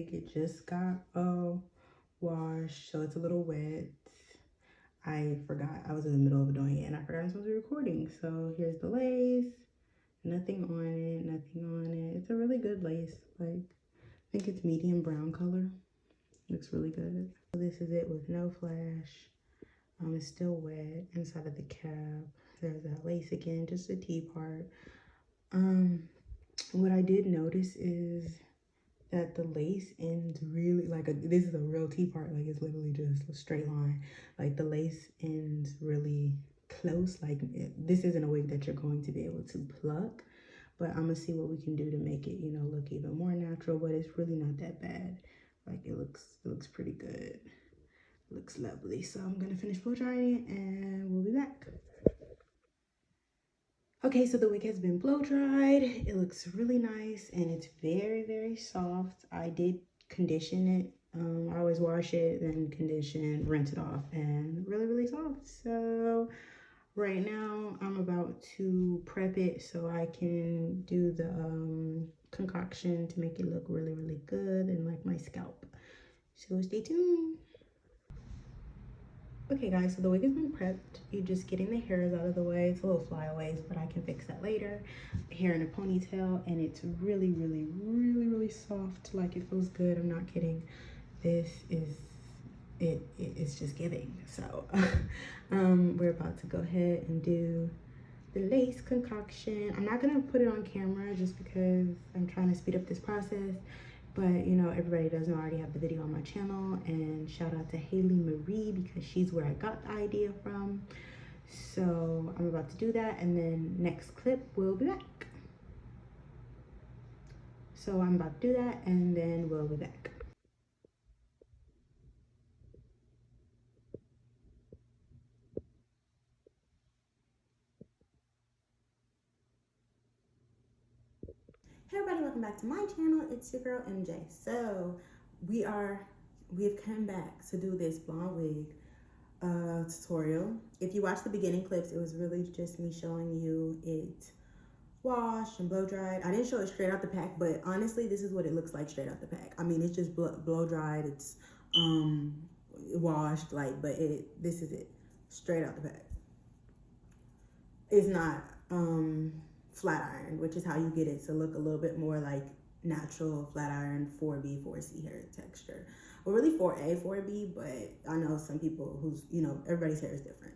wig. It just got washed, so it's a little wet. I forgot I was in the middle of doing it and I forgot I was supposed to be recording. So here's the lace. Nothing on it, nothing on it. It's a really good lace. Like, I think it's medium brown color. Looks really good. So this is it with no flash. It's still wet inside of the cap. There's that lace again, just the T part. What I did notice is that the lace ends really, like, this is a real T part. Like, it's literally just a straight line. Like, the lace ends really close. Like, this isn't a wig that you're going to be able to pluck, but I'm gonna see what we can do to make it, you know, look even more natural. But it's really not that bad. Like, it looks pretty good. Looks lovely. So I'm gonna finish blow drying it and we'll be back. Okay, so the wig has been blow dried. It looks really nice and it's very, very soft. I did condition it. I always wash it, then condition, rinse it off, and really, really soft. So right now I'm about to prep it so I can do the concoction to make it look really, really good and like my scalp. So stay tuned. Okay guys, so the wig has been prepped. You're just getting the hairs out of the way. It's a little flyaways, but I can fix that later. Hair in a ponytail, and it's really, really, really, really soft. Like, it feels good. I'm not kidding. This is it's just giving. So we're about to go ahead and do the lace concoction. I'm not gonna put it on camera just because I'm trying to speed up this process. But, you know, everybody does know I already have the video on my channel. And shout out to Haley Marie because she's where I got the idea from. So I'm about to do that. And then next clip, we'll be back. So I'm about to do that and then we'll be back. Hey everybody, welcome back to my channel. It's your girl MJ. So we've come back to do this blonde wig tutorial. If you watch the beginning clips, it was really just me showing you it washed and blow dried. I didn't show it straight out the pack, but honestly, this is what it looks like straight out the pack. I mean, it's just blow dried. It's washed, like, but this is it straight out the pack. It's not flat iron, which is how you get it to look a little bit more like natural flat iron 4B, 4C hair texture. Well, really 4A, 4B, but I know some people who's, you know, everybody's hair is different.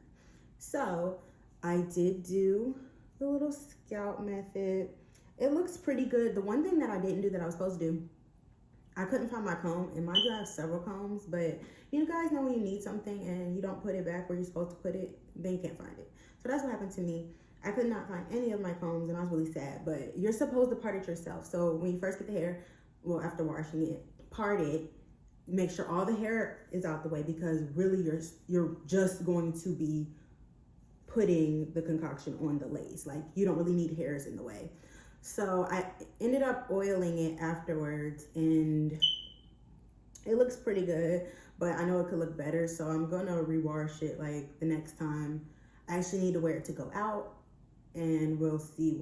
So I did do the little scalp method. It looks pretty good. The one thing that I didn't do that I was supposed to do, I couldn't find my comb. And mind you, I have several combs, but you guys know when you need something and you don't put it back where you're supposed to put it, then you can't find it. So that's what happened to me. I could not find any of my combs and I was really sad, but you're supposed to part it yourself. So when you first get the hair, well, after washing it, part it, make sure all the hair is out the way because really you're just going to be putting the concoction on the lace. Like, you don't really need hairs in the way. So I ended up oiling it afterwards and it looks pretty good, but I know it could look better. So I'm gonna rewash it like the next time. I actually need to wear it to go out and we'll see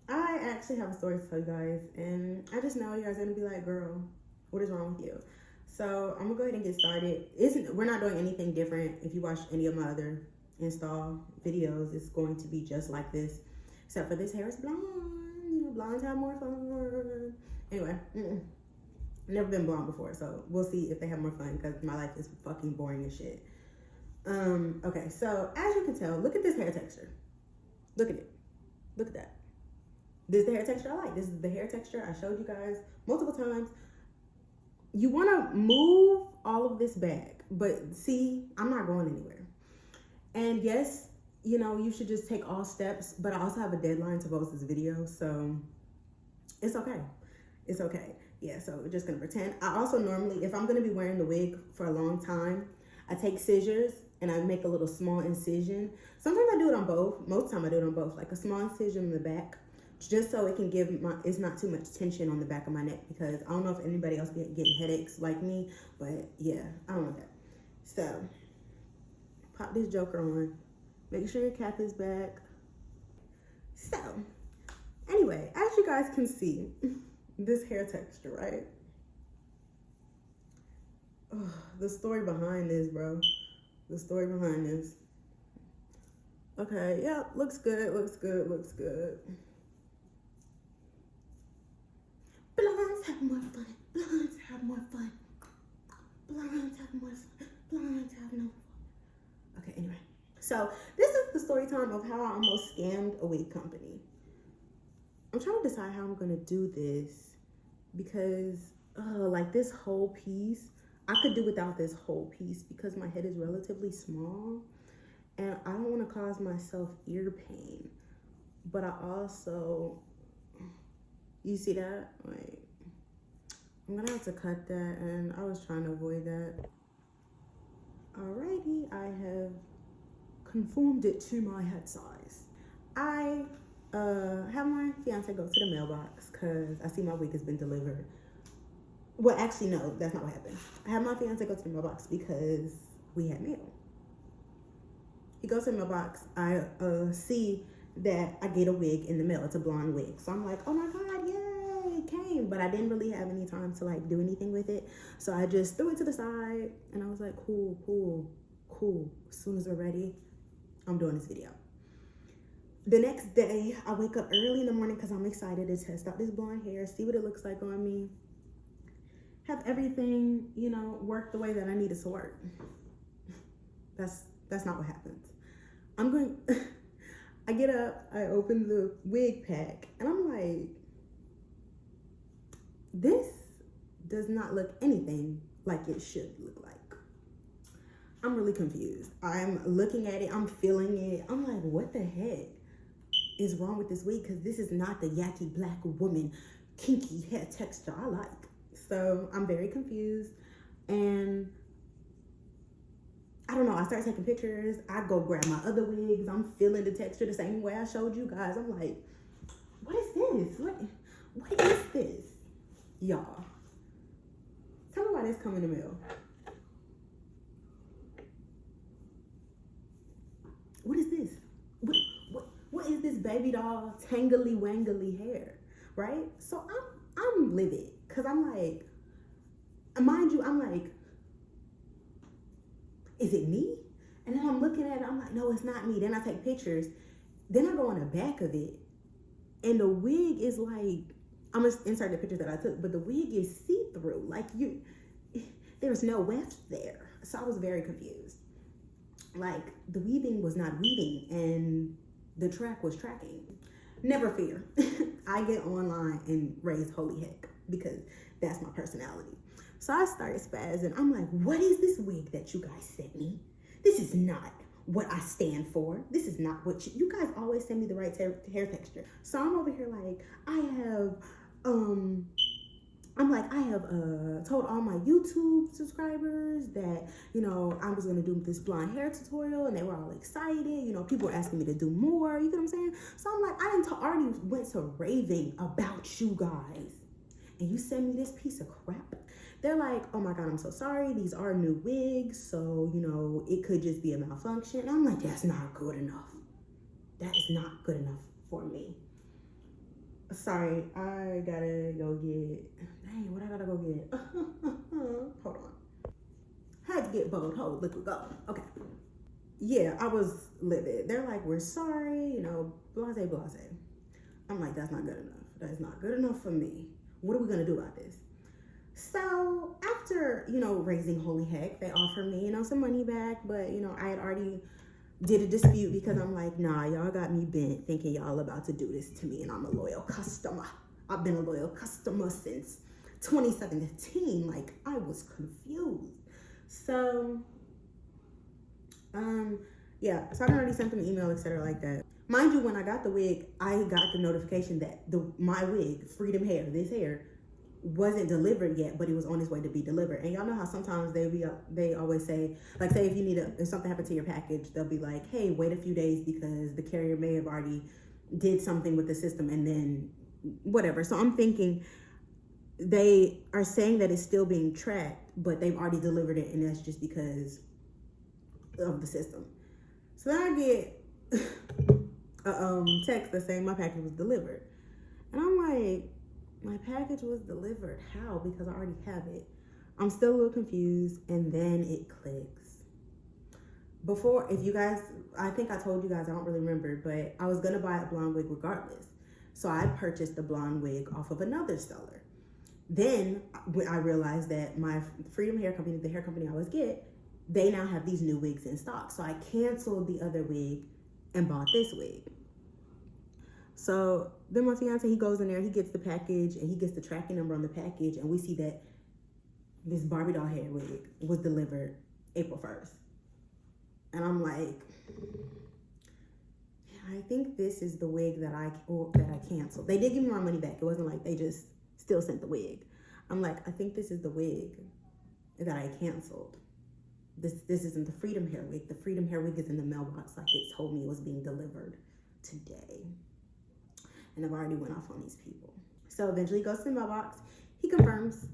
I actually have a story to tell you guys, and I just know you guys are gonna be like, girl, what is wrong with you? So I'm gonna go ahead and get started. We're not doing anything different. If you watch any of my other install videos, it's going to be just like this, except for this hair is blonde. You know, blondes have more fun. Anyway, never been blonde before, so we'll see if they have more fun because my life is fucking boring as shit. Okay, so as you can tell, look at this hair texture. Look at it. Look at that. This is the hair texture I like. This is the hair texture I showed you guys multiple times. You want to move all of this back, but see, I'm not going anywhere. And yes, you know, you should just take all steps, but I also have a deadline to post this video, so it's okay. It's okay. Yeah, so we're just gonna pretend. I also normally, if I'm gonna be wearing the wig for a long time, I take scissors and I make a little small incision. Sometimes I do it on both. Most of the time I do it on both, like a small incision in the back, just so it can give it's not too much tension on the back of my neck, because I don't know if anybody else getting headaches like me, but yeah, I don't want that. So pop this joker on, make sure your cap is back. So anyway, as you guys can see, this hair texture, right? The story behind this, bro. The story behind this. Okay, yeah, looks good, looks good, looks good. Blondes have more fun. Blondes have more fun. Blondes have more fun. Blondes have no fun. Okay, anyway. So this is the story time of how I almost scammed a wig company. I'm trying to decide how I'm gonna do this because like this whole piece, I could do without this whole piece because my head is relatively small and I don't want to cause myself ear pain. But I also, you see that? Like, I'm gonna have to cut that, and I was trying to avoid that. Alrighty, I have conformed it to my head size. I have my fiance go to the mailbox because I see my wig has been delivered. Well, actually, no, that's not what happened. I have my fiance go to the mailbox because we had mail. He goes to the mailbox. I see that I get a wig in the mail. It's a blonde wig. So I'm like, oh my God, yay, it came. But I didn't really have any time to like do anything with it. So I just threw it to the side and I was like, cool, cool, cool. As soon as we're ready, I'm doing this video. The next day, I wake up early in the morning because I'm excited to test out this blonde hair, see what it looks like on me. Have everything, you know, work the way that I need it to work. That's not what happens. I get up, I open the wig pack, and I'm like, this does not look anything like it should look like. I'm really confused. I'm looking at it, I'm feeling it. I'm like, what the heck is wrong with this wig? Because this is not the Yaki black woman kinky hair texture I like. So I'm very confused, and I don't know, I start taking pictures. I go grab my other wigs. I'm feeling the texture the same way I showed you guys. I'm like, what is this? What is this? Y'all, tell me why this come in the mail. What is this? What is this baby doll tangly wangly hair, right? So I'm livid because I'm like, mind you, I'm like, is it me? And then I'm looking at it, I'm like, no, it's not me. Then I take pictures. Then I go on the back of it, and the wig is like, I'm gonna insert the picture that I took, but the wig is see-through. Like there's no weft there. So I was very confused. Like the weaving was not weaving and the track was tracking. Never fear. I get online and raise holy heck because that's my personality. So I started spazzing. I'm like, what is this wig that you guys sent me? This is not what I stand for. This is not what you guys always send me the right hair texture. So I'm over here like, I have told all my YouTube subscribers that, you know, I was gonna do this blonde hair tutorial, and they were all excited. You know, people were asking me to do more, you know what I'm saying? So I'm like, I already went to raving about you guys, and you send me this piece of crap? They're like, oh my God, I'm so sorry. These are new wigs, so, you know, it could just be a malfunction. And I'm like, that's not good enough. That is not good enough for me. Sorry, I gotta go get, dang, what I gotta go get? Hold on. Had to get bold, hold, liquid gold. Okay. Yeah, I was livid. They're like, we're sorry, you know, blase, blase. I'm like, that's not good enough. That is not good enough for me. What are we gonna do about this? So after, you know, raising holy heck, they offered me, you know, some money back, but, you know, I had already did a dispute because I'm like, nah, y'all got me bent thinking y'all about to do this to me, and I'm a loyal customer. I've been a loyal customer since 2017. Like, I was confused. So, yeah, so I already sent them an email, etc. like that. Mind you, when I got the wig, I got the notification that my wig, Freedom Hair, this hair, wasn't delivered yet, but it was on its way to be delivered. And y'all know how sometimes they always say, like, say if you need if something happened to your package, they'll be like, hey, wait a few days because the carrier may have already did something with the system and then whatever. So I'm thinking they are saying that it's still being tracked, but they've already delivered it, and that's just because of the system. So then I get a text that's saying my package was delivered, and I'm like, my package was delivered. How? Because I already have it. I'm still a little confused, and then it clicks. Before, if you guys, I think I told you guys, I don't really remember, but I was gonna buy a blonde wig regardless. So I purchased the blonde wig off of another seller. Then I realized that my Freedom Hair Company, the hair company I always get, they now have these new wigs in stock. So I canceled the other wig and bought this wig. So then my fiance, he goes in there, he gets the package, and he gets the tracking number on the package, and we see that this Barbie doll hair wig was delivered April 1st. And I'm like, I think this is the wig that I canceled. They did give me my money back. It wasn't like they just still sent the wig. I'm like, I think this is the wig that I canceled. This isn't the Freedom Hair wig. The Freedom Hair wig is in the mailbox like it told me it was being delivered today. And I've already went off on these people. So eventually he goes to the mailbox. He confirms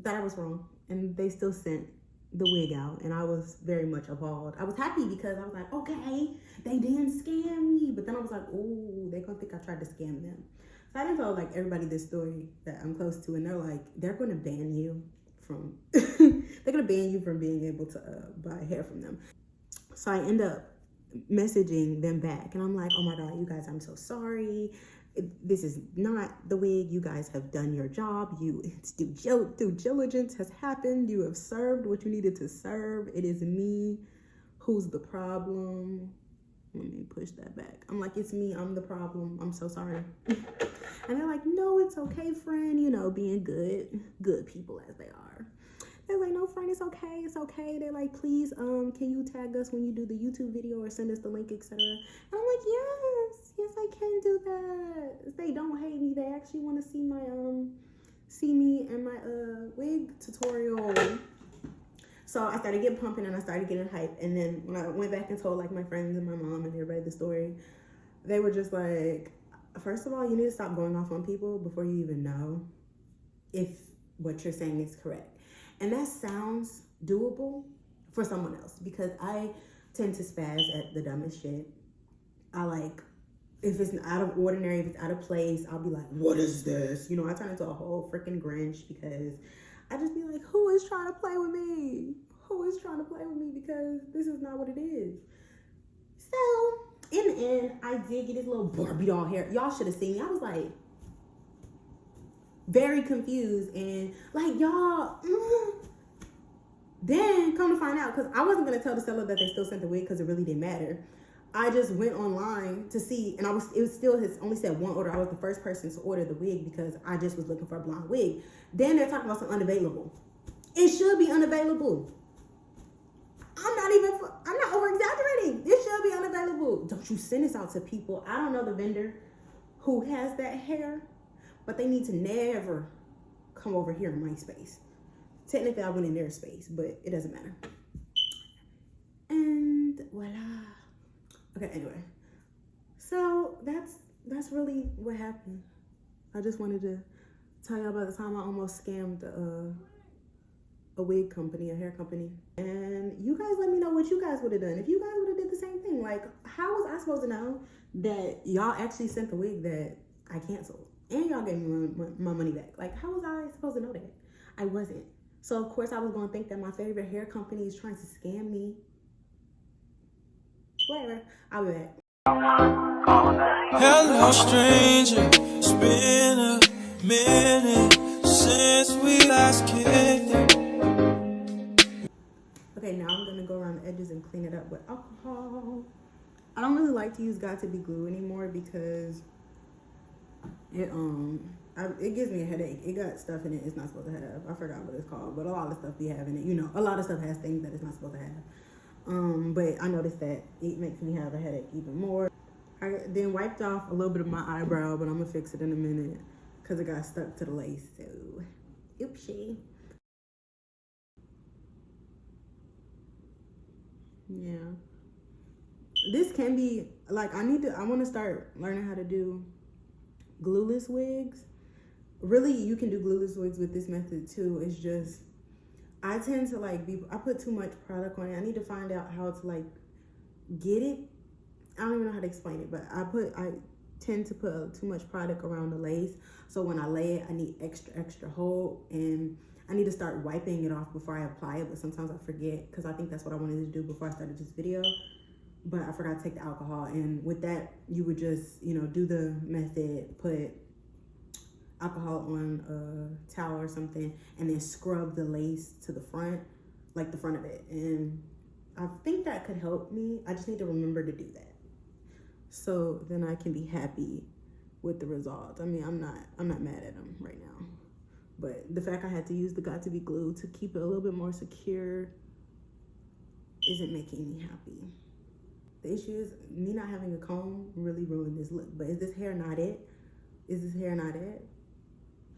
that I was wrong, and they still sent the wig out, and I was very much appalled. I was happy because I was like, okay, they didn't scam me. But then I was like, oh, they're gonna think I tried to scam them. So I didn't tell like everybody this story that I'm close to, and they're like, they're gonna ban you from, they're gonna ban you from being able to buy hair from them. So I end up messaging them back, and I'm like, oh my God, you guys, I'm so sorry. This is not the wig. You guys have done your job. Due diligence has happened. You have served what you needed to serve. It is me who's the problem. Let me push that back. I'm like, it's me. I'm the problem. I'm so sorry. And they're like, no, it's okay, friend. You know, being good people as they are. They're like, no, friend, it's okay. It's okay. They're like, please, can you tag us when you do the YouTube video or send us the link, etc. And I'm like, yes, I can do that. They don't hate me. They actually want to see my see me and my wig tutorial. So I started getting pumping and I started getting hype. And then when I went back and told like my friends and my mom and everybody the story, they were just like, first of all, you need to stop going off on people before you even know if what you're saying is correct. And that sounds doable for someone else, because I tend to spaz at the dumbest shit. I like, if it's out of ordinary, if it's out of place, I'll be like, what is this? You know, I turn into a whole freaking Grinch because I just be like, who is trying to play with me? Who is trying to play with me? Because this is not what it is. So in the end, I did get this little Barbie doll hair. Y'all should have seen me. I was like, very confused and like, y'all, Then come to find out, because I wasn't going to tell the seller that they still sent the wig because it really didn't matter. I just went online to see, and it was still only said one order. I was the first person to order the wig because I just was looking for a blonde wig. Then they're talking about some unavailable. It should be unavailable. I'm not over exaggerating. It should be unavailable. Don't you send this out to people. I don't know the vendor who has that hair, but they need to never come over here in my space. Technically, I went in their space, but it doesn't matter. And voila. Okay, anyway. So that's really what happened. I just wanted to tell y'all about the time I almost scammed a wig company, a hair company. And you guys let me know what you guys would have done. If you guys would have did the same thing. Like, how was I supposed to know that y'all actually sent the wig that I canceled? And y'all gave me my money back. Like, how was I supposed to know that? I wasn't. So, of course, I was going to think that my favorite hair company is trying to scam me. Whatever. I'll be back. Hello, stranger. It's been a minute since we last kicked it. Okay, now I'm going to go around the edges and clean it up with alcohol. I don't really like to use Got to Be Glue anymore because it gives me a headache. It got stuff in it it's not supposed to have. I forgot what it's called, but a lot of stuff be having it. You know, a lot of stuff has things that it's not supposed to have. But I noticed that it makes me have a headache even more. I then wiped off a little bit of my eyebrow, but I'm gonna fix it in a minute because it got stuck to the lace. So, oopsie. Yeah. This can be like I want to start learning how to do glueless wigs. Really, you can do glueless wigs with this method too. It's just I tend to I put too much product on it. I need to find out how to get it. I don't even know how to explain it, but I tend to put too much product around the lace. So when I lay it, I need extra hold, and I need to start wiping it off before I apply it, but sometimes I forget because I think that's what I wanted to do before I started this video. But I forgot to take the alcohol, and with that, you would just, you know, do the method, put alcohol on a towel or something, and then scrub the lace to the front, like the front of it. And I think that could help me. I just need to remember to do that, so then I can be happy with the results. I mean, I'm not mad at them right now, but the fact I had to use the Got to Be glue to keep it a little bit more secure isn't making me happy. The issue is me not having a comb really ruined this look. But is this hair not it? Is this hair not it?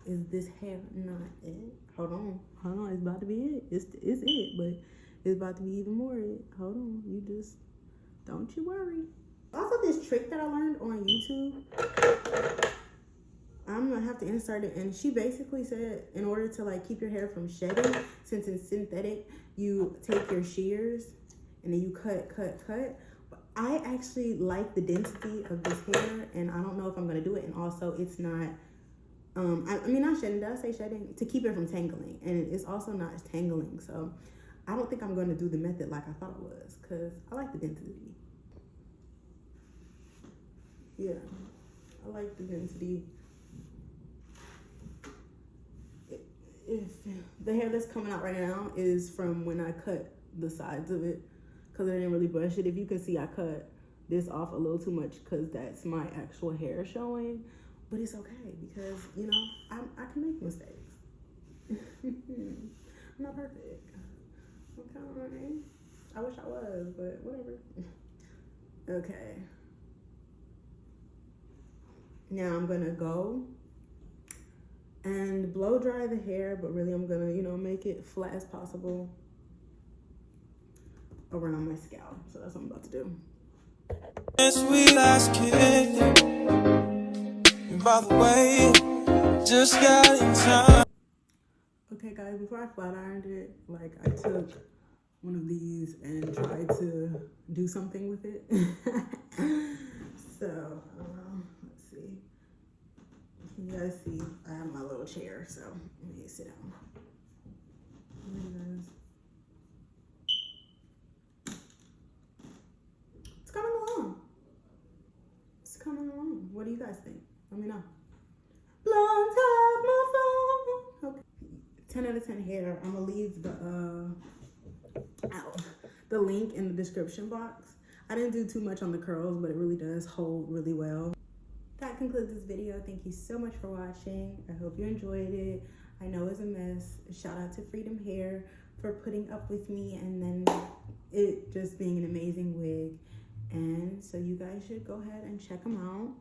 Is this hair not it? Hold on, it's about to be it. It's it, but it's about to be even more it. Hold on, you just, don't you worry. Also, this trick that I learned on YouTube, I'm gonna have to insert it, and she basically said in order to like keep your hair from shedding, since it's synthetic, you take your shears and then you cut. But I actually like the density of this hair, and I don't know if I'm gonna do it. And also, it's not, I mean, not shedding, did I say shedding? To keep it from tangling, and it's also not tangling. So I don't think I'm gonna do the method like I thought it was, because I like the density. Yeah, I like the density. If the hair that's coming out right now is from when I cut the sides of it, because I didn't really brush it. If you can see, I cut this off a little too much because that's my actual hair showing, but it's okay because, you know, I can make mistakes. I'm not perfect. Okay, I wish I was, but whatever. Okay, now I'm gonna go and blow dry the hair, but really I'm gonna, you know, make it flat as possible around my scalp. So that's what I'm about to do. Since we last kicked, and by the way, just got in time. Okay guys, before I flat ironed it, like I took one of these and tried to do something with it. So, let's see. Can you guys see? I have my little chair, so let me sit down. It's coming along. It's coming along. What do you guys think? Let me know. Blonde top my phone. Okay. 10 out of 10 hair. I'm gonna leave the link in the description box. I didn't do too much on the curls, but it really does hold really well. That concludes this video. Thank you so much for watching. I hope you enjoyed it. I know it's a mess. Shout out to Freedom Hair for putting up with me, and then it just being an amazing wig. And so you guys should go ahead and check them out.